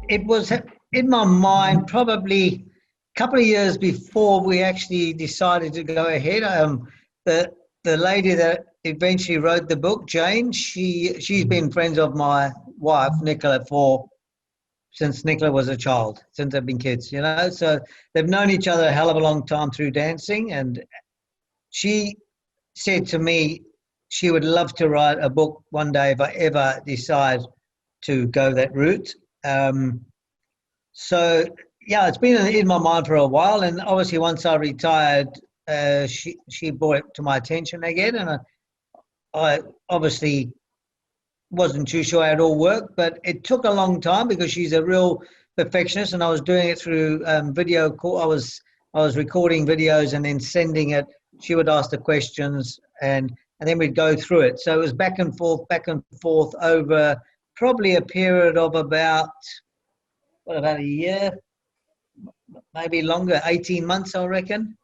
it was in my mind probably a couple of years before we actually decided to go ahead. The lady that eventually wrote the book, Jane, she's been friends of my wife, Nicola, since Nicola was a child, since they've been kids, you know. So they've known each other a hell of a long time through dancing. And she said to me she would love to write a book one day if I ever decide to go that route. So, yeah, it's been in my mind for a while. And obviously once I retired, she brought it to my attention again. And I obviously wasn't too sure how it all worked, but it took a long time because she's a real perfectionist, and I was doing it through video call. I was recording videos and then sending it. She would ask the questions, and then we'd go through it. So it was back and forth over probably a period of about a year, maybe longer, 18 months, I reckon.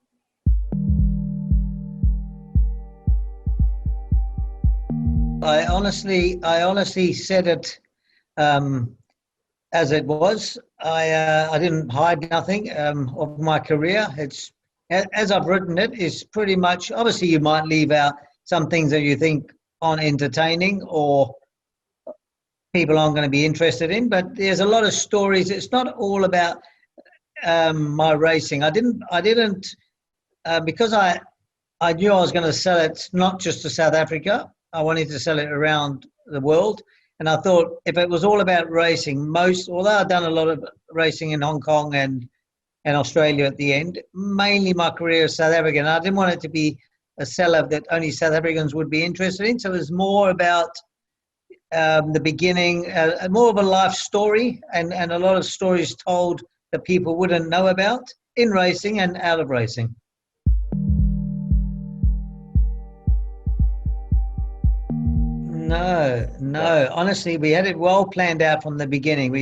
I honestly said it as it was. I didn't hide nothing of my career. It's as I've written it. Is pretty much. Obviously, you might leave out some things that you think aren't entertaining or people aren't going to be interested in. But there's a lot of stories. It's not all about my racing. I didn't because I knew I was going to sell it not just to South Africa. I wanted to sell it around the world. And I thought if it was all about racing, although I've done a lot of racing in Hong Kong and Australia at the end, mainly my career is South African. I didn't want it to be a seller that only South Africans would be interested in. So it was more about the beginning, more of a life story and a lot of stories told that people wouldn't know about in racing and out of racing. No. Honestly, we had it well planned out from the beginning.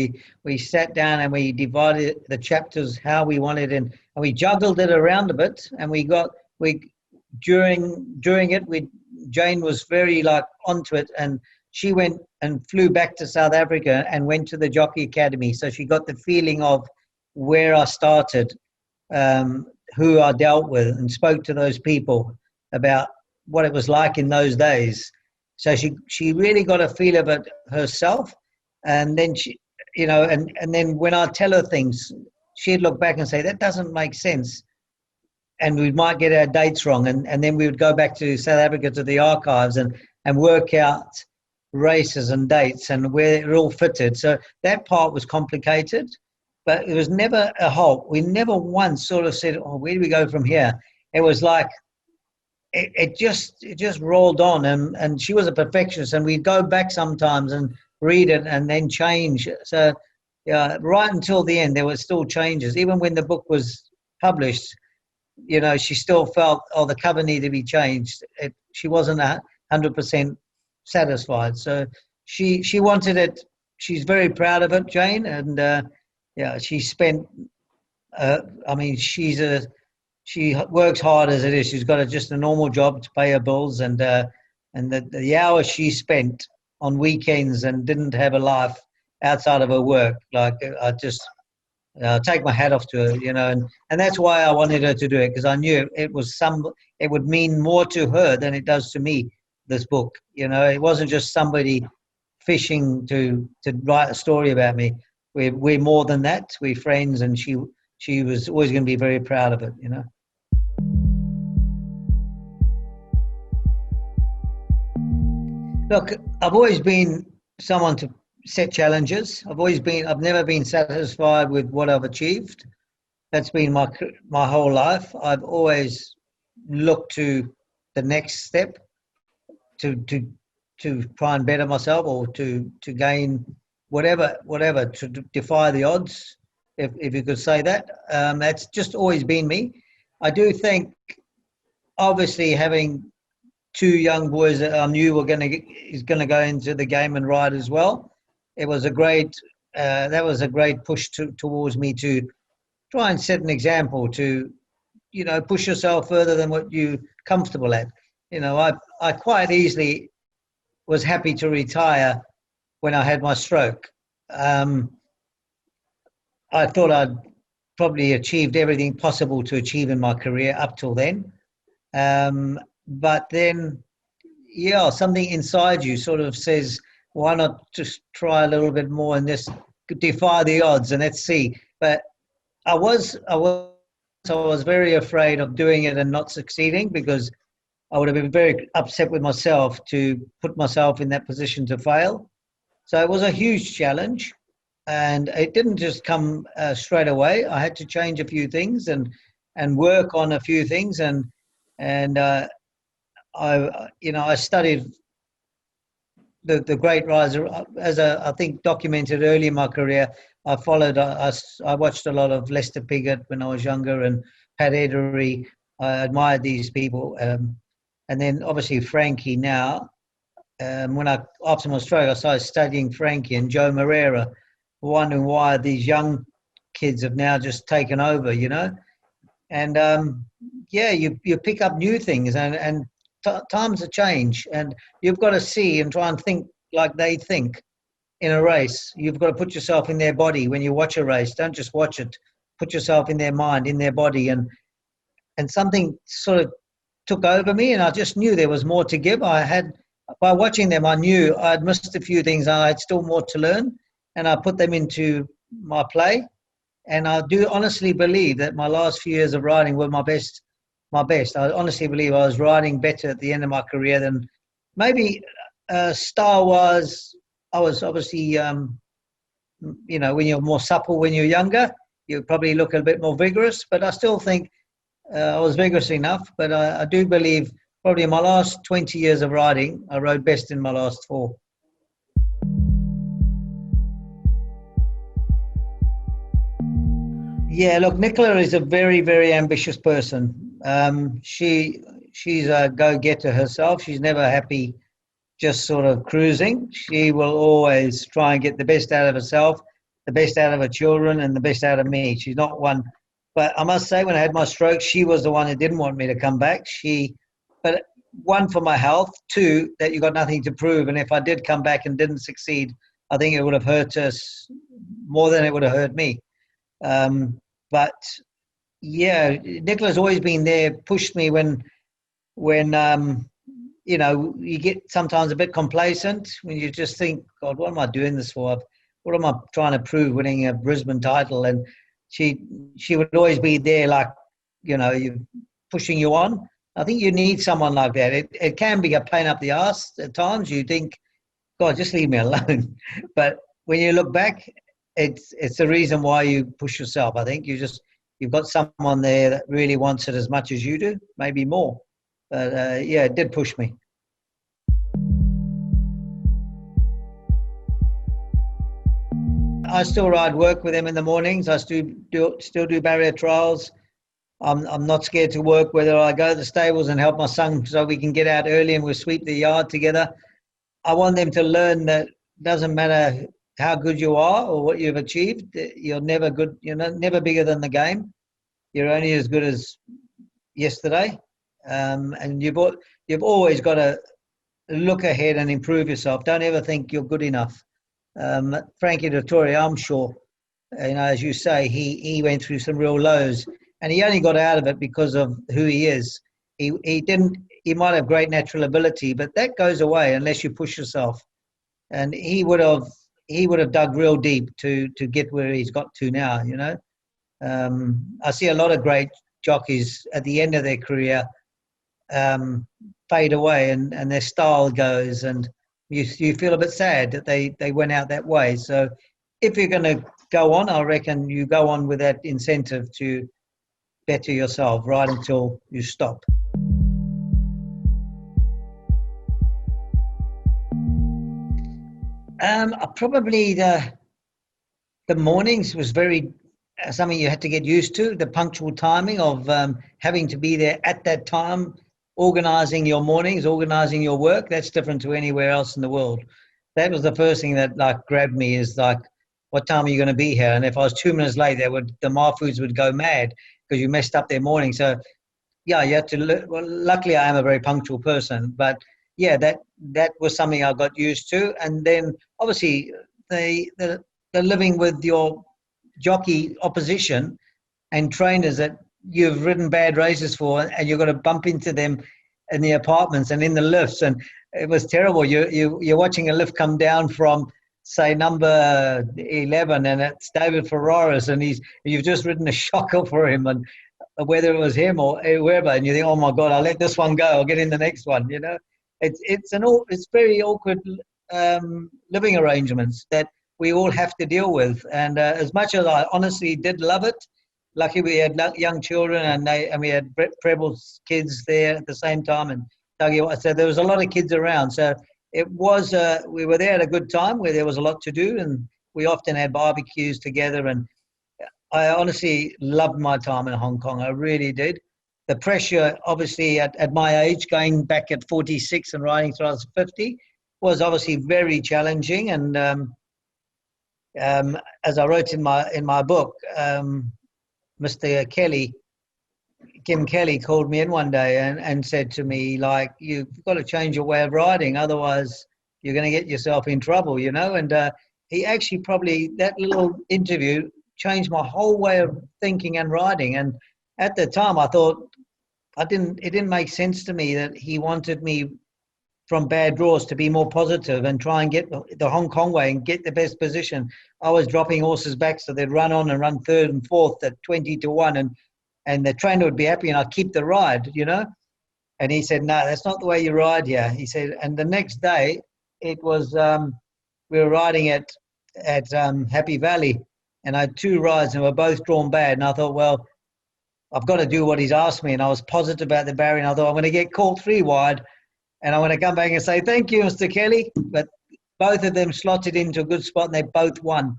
We sat down and we divided the chapters how we wanted, and we juggled it around a bit. And during it, Jane was very onto it, and she went and flew back to South Africa and went to the Jockey Academy. So she got the feeling of where I started, who I dealt with, and spoke to those people about what it was like in those days. So she really got a feel of it herself, and then and then when I tell her things, she'd look back and say that doesn't make sense, and we might get our dates wrong, and then we would go back to South Africa to the archives and work out races and dates and where it all fitted. So that part was complicated, but it was never a halt. We never once sort of said, "Oh, where do we go from here?" It was like. It just rolled on, and she was a perfectionist, and we'd go back sometimes and read it and then change. So right until the end there were still changes. Even when the book was published, she still felt, the cover needed to be changed. She wasn't 100% satisfied, so she wanted it. She's very proud of it, Jane, and she spent she works hard as it is. She's got just a normal job to pay her bills, and the hours she spent on weekends and didn't have a life outside of her work. I just take my hat off to her, and that's why I wanted her to do it, because I knew it would mean more to her than it does to me. This book, it wasn't just somebody fishing to write a story about me. We're more than that. We're friends, and she was always going to be very proud of it, Look, I've always been someone to set challenges. I've never been satisfied with what I've achieved. That's been my whole life. I've always looked to the next step to try and better myself, or to gain whatever, to defy the odds. If you could say that, that's just always been me. I do think, obviously, having two young boys that I knew is going to go into the game and ride as well, it was a great push towards me to try and set an example, to push yourself further than what you're comfortable at. I quite easily was happy to retire when I had my stroke. I thought I'd probably achieved everything possible to achieve in my career up till then. But then, yeah, something inside you sort of says, why not just try a little bit more and just defy the odds and let's see. But I was very afraid of doing it and not succeeding, because I would have been very upset with myself to put myself in that position to fail. So it was a huge challenge, and it didn't just come straight away. I had to change a few things and work on a few things, and I studied the great riser, as I think documented early in my career. I watched a lot of Lester Piggott when I was younger, and Pat Edery. I admired these people, and then obviously Frankie now. After my stroke, I started studying Frankie and Joe Moreira, wondering why these young kids have now just taken over, and you pick up new things, and times have changed, and you've got to see and try and think like they think in a race. You've got to put yourself in their body when you watch a race. Don't just watch it. Put yourself in their mind, in their body, and something sort of took over me, and I just knew there was more to give. By watching them, I knew I'd missed a few things, and I had still more to learn, and I put them into my play. And I do honestly believe that my last few years of riding were my best. I honestly believe I was riding better at the end of my career than maybe style-wise. I was obviously, when you're more supple when you're younger, you probably look a bit more vigorous, but I still think I was vigorous enough. But I do believe probably in my last 20 years of riding, I rode best in my last 4. Yeah, look, Nicola is a very, very ambitious person. She's a go-getter herself. She's never happy just sort of cruising. She will always try and get the best out of herself, the best out of her children, and the best out of me. She's not one. But I must say, when I had my stroke, she was the one who didn't want me to come back. But one, for my health. Two, that you got nothing to prove. And if I did come back and didn't succeed, I think it would have hurt us more than it would have hurt me. But yeah, Nicola's always been there, pushed me when you get sometimes a bit complacent when you just think, God, what am I doing this for? What am I trying to prove, winning a Brisbane title? And she would always be there, like, you pushing you on. I think you need someone like that. It can be a pain up the arse at times. You think, God, just leave me alone. But when you look back, it's the reason why you push yourself. I think you've got someone there that really wants it as much as you do, maybe more. But it did push me. I still ride work with them in the mornings. I still do barrier trials. I'm not scared to work, whether I go to the stables and help my son so we can get out early and we'll sweep the yard together. I want them to learn that it doesn't matter how good you are or what you've achieved. You're never good. You're never bigger than the game. You're only as good as yesterday. And you've always got to look ahead and improve yourself. Don't ever think you're good enough. Frankie Dettori, I'm sure, as you say, he went through some real lows, and he only got out of it because of who he is. He might have great natural ability, but that goes away unless you push yourself. And he would have dug real deep to get where he's got to now. I see a lot of great jockeys at the end of their career fade away, and their style goes, and you feel a bit sad that they went out that way. So if you're going to go on, I reckon you go on with that incentive to better yourself right until you stop. Probably the mornings was very something you had to get used to, the punctual timing of having to be there at that time, organising your mornings, organising your work. That's different to anywhere else in the world. That was the first thing that grabbed me, is what time are you going to be here? And if I was 2 minutes late, the Marfoods would go mad because you messed up their morning. So yeah, you had to. Well, luckily I am a very punctual person, but yeah, that was something I got used to. And then obviously the living with your jockey opposition and trainers that you've ridden bad races for, and you're going to bump into them in the apartments and in the lifts, and it was terrible. You're watching a lift come down from, say, number 11, and it's David Ferraris, and you've just ridden a shocker for him, and whether it was him or whoever, and you think, oh my God, I'll let this one go, I'll get in the next one. It's very awkward living arrangements that we all have to deal with. And as much as I honestly did love it, lucky we had young children, and we had Preble's kids there at the same time, and Dougie, so there was a lot of kids around. So it was we were there at a good time where there was a lot to do, and we often had barbecues together. And I honestly loved my time in Hong Kong. I really did. The pressure, obviously, at my age, going back at 46 and riding till I was 50, was obviously very challenging. And as I wrote in my book, Mr. Kim Kelly called me in one day and said to me, like, you've got to change your way of riding, otherwise you're going to get yourself in trouble, And he actually probably, that little interview changed my whole way of thinking and riding. And at the time I thought, it didn't make sense to me that he wanted me from bad draws to be more positive and try and get the Hong Kong way and get the best position. I was dropping horses back so they'd run on and run third and fourth at 20-1, and the trainer would be happy and I'd keep the ride, And he said, no, that's not the way you ride here. He said, and the next day it was, we were riding at Happy Valley, and I had 2 rides and we were both drawn bad. And I thought, well, I've got to do what he's asked me. And I was positive about the barrier. And I thought, I'm going to get caught 3 wide. And I'm going to come back and say, thank you, Mr. Kelly. But both of them slotted into a good spot and they both won.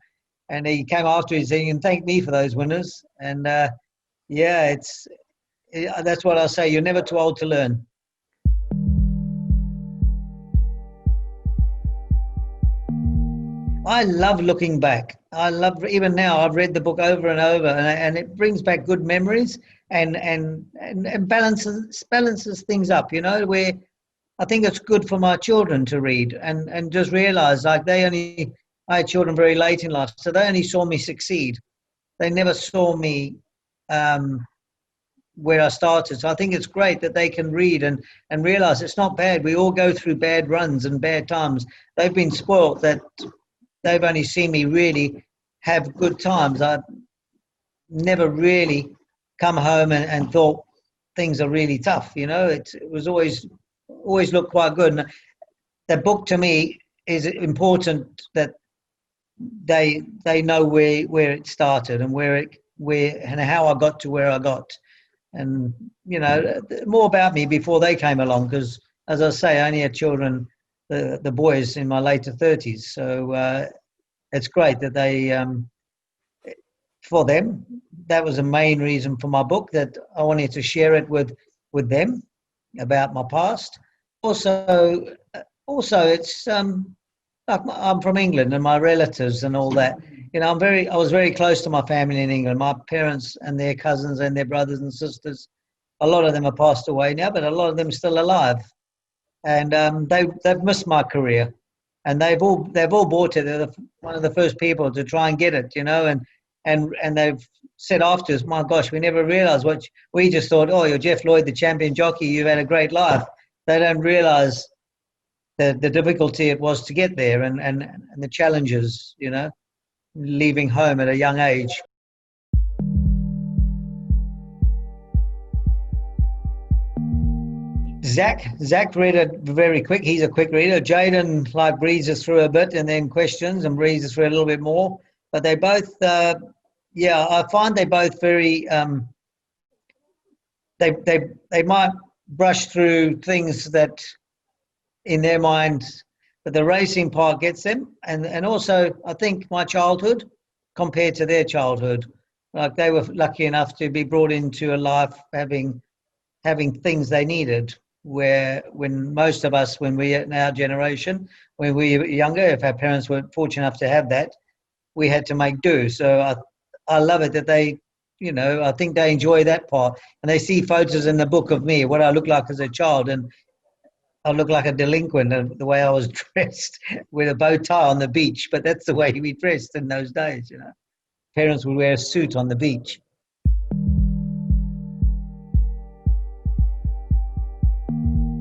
And he came after me saying, and thank me for those winners. And that's what I'll say. You're never too old to learn. I love looking back. I love, even now, I've read the book over and over, and it brings back good memories and balances things up, where I think it's good for my children to read and just realize, like, I had children very late in life, so they only saw me succeed. They never saw me where I started. So I think it's great that they can read and realize it's not bad. We all go through bad runs and bad times. They've been spoiled that they've only seen me really have good times. I've never really come home and thought things are really tough. It was always looked quite good. And the book to me is important that they know where it started and where and how I got to where I got. And, more about me before they came along, because, as I say, I only had children, the boys, in my later 30s. So it's great that they, for them, that was the main reason for my book, that I wanted to share it with them about my past. Also, it's like I'm from England and my relatives and all that. I was very close to my family in England. My parents and their cousins and their brothers and sisters, a lot of them have passed away now, but a lot of them are still alive. And they've missed my career, and they've all bought it. They're one of the first people to try and get it, and they've said after us, my gosh, we never realised we just thought, oh, you're Jeff Lloyd, the champion jockey, you've had a great life. They don't realise the difficulty it was to get there and the challenges, leaving home at a young age. Zach read it very quick. He's a quick reader. Jaden breezes through a bit and then questions and breezes through a little bit more. But they both, I find they both very, they might brush through things that in their mind, but the racing part gets them. And also, I think my childhood compared to their childhood, like they were lucky enough to be brought into a life having things they needed. Where when most of us, when we in our generation, when we were younger, if our parents were fortunate enough to have that, we had to make do. So I love it that they, I think they enjoy that part, and they see photos in the book of me, what I look like as a child, and I look like a delinquent the way I was dressed with a bow tie on the beach, but that's the way we dressed in those days, parents would wear a suit on the beach.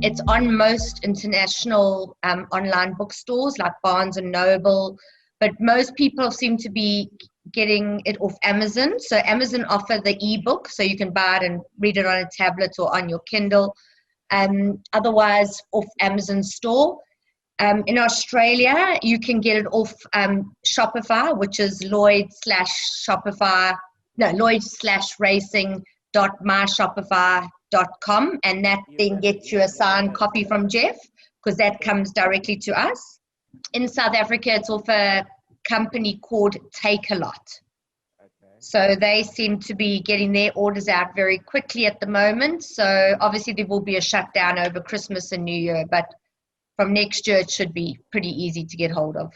It's on most international online bookstores like Barnes and Noble, but most people seem to be getting it off Amazon. So Amazon offer the ebook, so you can buy it and read it on a tablet or on your Kindle. Otherwise, off Amazon store. In Australia, you can get it off Shopify, which is Lloyd/racing.myshopify.com, and that then gets you a signed copy from Jeff, because that comes directly to us. In South Africa, it's off a company called Take a Lot. So they seem to be getting their orders out very quickly at the moment. So obviously there will be a shutdown over Christmas and New Year, but from next year it should be pretty easy to get hold of.